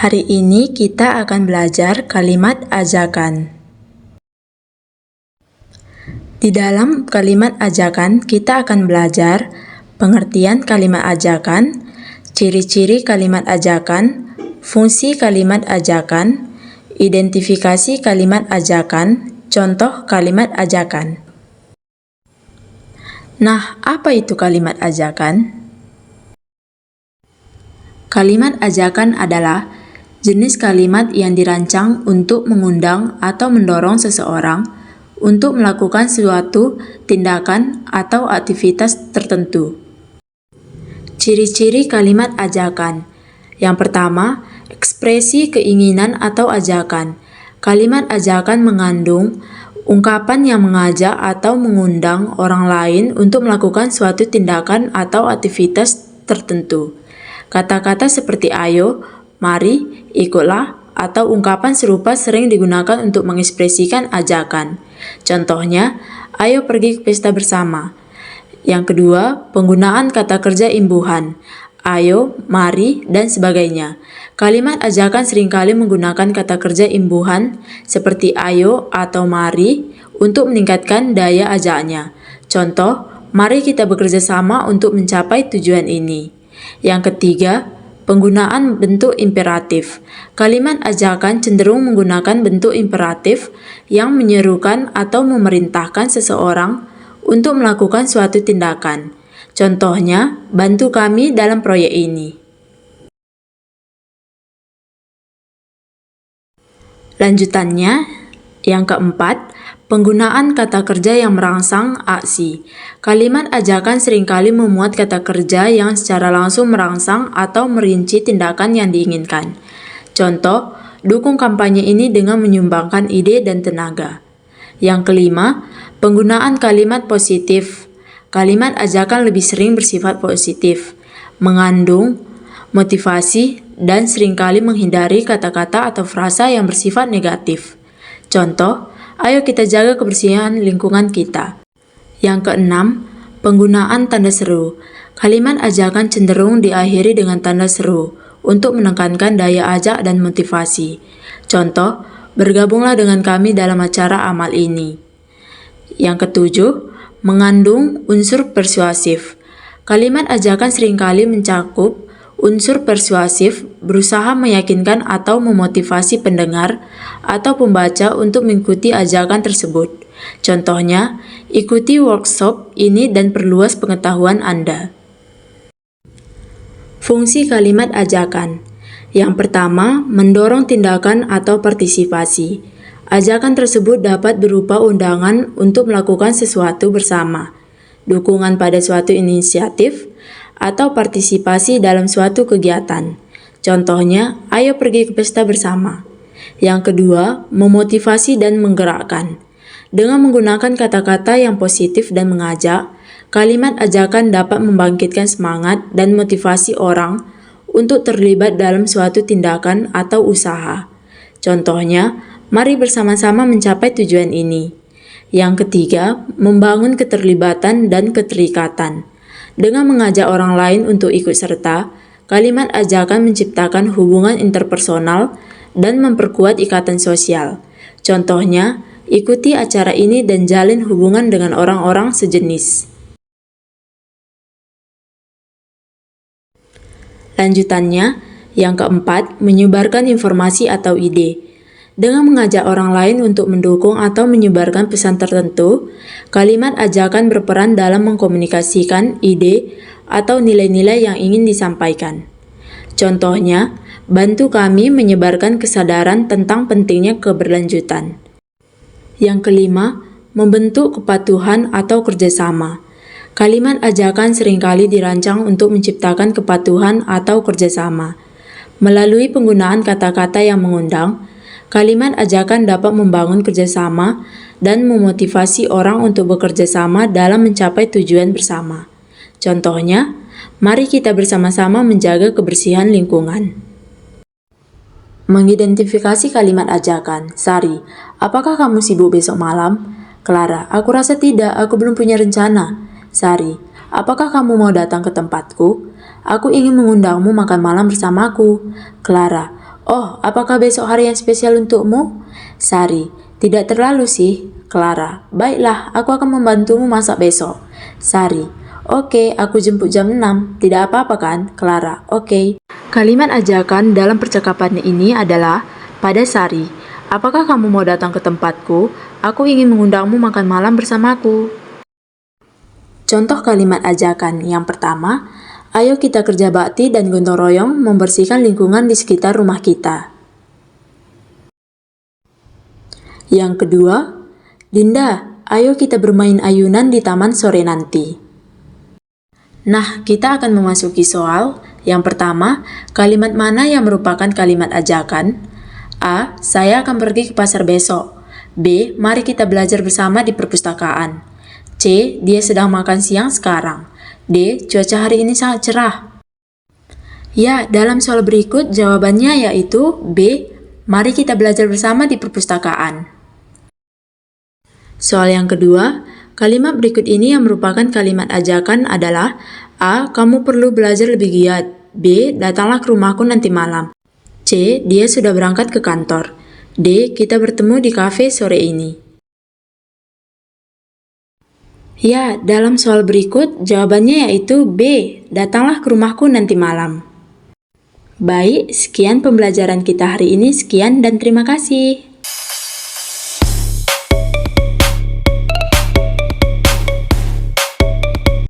Hari ini kita akan belajar kalimat ajakan. Di dalam kalimat ajakan, kita akan belajar pengertian kalimat ajakan, ciri-ciri kalimat ajakan, fungsi kalimat ajakan, identifikasi kalimat ajakan, contoh kalimat ajakan. Nah, apa itu kalimat ajakan? Kalimat ajakan adalah jenis kalimat yang dirancang untuk mengundang atau mendorong seseorang untuk melakukan suatu tindakan atau aktivitas tertentu. Ciri-ciri kalimat ajakan. Yang pertama, ekspresi keinginan atau ajakan. Kalimat ajakan mengandung ungkapan yang mengajak atau mengundang orang lain untuk melakukan suatu tindakan atau aktivitas tertentu. Kata-kata seperti ayo, mari, ikutlah, atau ungkapan serupa sering digunakan untuk mengekspresikan ajakan. Contohnya, ayo pergi ke pesta bersama. Yang kedua, penggunaan kata kerja imbuhan. Ayo, mari, dan sebagainya. Kalimat ajakan seringkali menggunakan kata kerja imbuhan seperti ayo atau mari untuk meningkatkan daya ajaknya. Contoh, mari kita bekerja sama untuk mencapai tujuan ini. Yang ketiga, penggunaan bentuk imperatif. Kalimat ajakan cenderung menggunakan bentuk imperatif yang menyerukan atau memerintahkan seseorang untuk melakukan suatu tindakan. Contohnya, bantu kami dalam proyek ini. Lanjutannya, yang keempat, penggunaan kata kerja yang merangsang aksi. Kalimat ajakan seringkali memuat kata kerja yang secara langsung merangsang atau merinci tindakan yang diinginkan. Contoh, dukung kampanye ini dengan menyumbangkan ide dan tenaga. Yang kelima, penggunaan kalimat positif. Kalimat ajakan lebih sering bersifat positif, mengandung motivasi, dan seringkali menghindari kata-kata atau frasa yang bersifat negatif. Contoh, ayo kita jaga kebersihan lingkungan kita. Yang keenam, penggunaan tanda seru. Kalimat ajakan cenderung diakhiri dengan tanda seru untuk menekankan daya ajak dan motivasi. Contoh, bergabunglah dengan kami dalam acara amal ini. Yang ketujuh, mengandung unsur persuasif. Kalimat ajakan seringkali mencakup unsur persuasif, berusaha meyakinkan atau memotivasi pendengar atau pembaca untuk mengikuti ajakan tersebut. Contohnya, ikuti workshop ini dan perluas pengetahuan Anda. Fungsi kalimat ajakan. Yang pertama, mendorong tindakan atau partisipasi. Ajakan tersebut dapat berupa undangan untuk melakukan sesuatu bersama, dukungan pada suatu inisiatif, atau partisipasi dalam suatu kegiatan. Contohnya, ayo pergi ke pesta bersama. Yang kedua, memotivasi dan menggerakkan. Dengan menggunakan kata-kata yang positif dan mengajak, kalimat ajakan dapat membangkitkan semangat dan motivasi orang untuk terlibat dalam suatu tindakan atau usaha. Contohnya, mari bersama-sama mencapai tujuan ini. Yang ketiga, membangun keterlibatan dan keterikatan. Dengan mengajak orang lain untuk ikut serta, kalimat ajakan menciptakan hubungan interpersonal dan memperkuat ikatan sosial. Contohnya, ikuti acara ini dan jalin hubungan dengan orang-orang sejenis. Lanjutannya, yang keempat, menyebarkan informasi atau ide. Dengan mengajak orang lain untuk mendukung atau menyebarkan pesan tertentu, kalimat ajakan berperan dalam mengkomunikasikan ide atau nilai-nilai yang ingin disampaikan. Contohnya, bantu kami menyebarkan kesadaran tentang pentingnya keberlanjutan. Yang kelima, membentuk kepatuhan atau kerjasama. Kalimat ajakan seringkali dirancang untuk menciptakan kepatuhan atau kerjasama. Melalui penggunaan kata-kata yang mengundang, kalimat ajakan dapat membangun kerjasama dan memotivasi orang untuk bekerja sama dalam mencapai tujuan bersama. Contohnya, mari kita bersama-sama menjaga kebersihan lingkungan. Mengidentifikasi kalimat ajakan. Sari, apakah kamu sibuk besok malam? Clara, aku rasa tidak, aku belum punya rencana. Sari, apakah kamu mau datang ke tempatku? Aku ingin mengundangmu makan malam bersamaku. Clara, Oh, apakah besok hari yang spesial untukmu? Sari, tidak terlalu sih. Clara, baiklah, aku akan membantumu masak besok. Sari, oke, aku jemput jam 6. Tidak apa-apa kan? Clara, oke. Kalimat ajakan dalam percakapan ini adalah, pada Sari, apakah kamu mau datang ke tempatku? Aku ingin mengundangmu makan malam bersamaku. Contoh kalimat ajakan yang pertama, ayo kita kerja bakti dan gotong royong membersihkan lingkungan di sekitar rumah kita. Yang kedua, Dinda, ayo kita bermain ayunan di taman sore nanti. Nah, kita akan memasuki soal. Yang pertama, kalimat mana yang merupakan kalimat ajakan? A. Saya akan pergi ke pasar besok. B. Mari kita belajar bersama di perpustakaan. C. Dia sedang makan siang sekarang. D. Cuaca hari ini sangat cerah. Ya, dalam soal berikut jawabannya yaitu B. Mari kita belajar bersama di perpustakaan. Soal yang kedua, kalimat berikut ini yang merupakan kalimat ajakan adalah A. Kamu perlu belajar lebih giat. B. Datanglah ke rumahku nanti malam. C. Dia sudah berangkat ke kantor. D. Kita bertemu di kafe sore ini. Ya, dalam soal berikut jawabannya yaitu B. Datanglah ke rumahku nanti malam. Baik, sekian pembelajaran kita hari ini. Sekian dan terima kasih.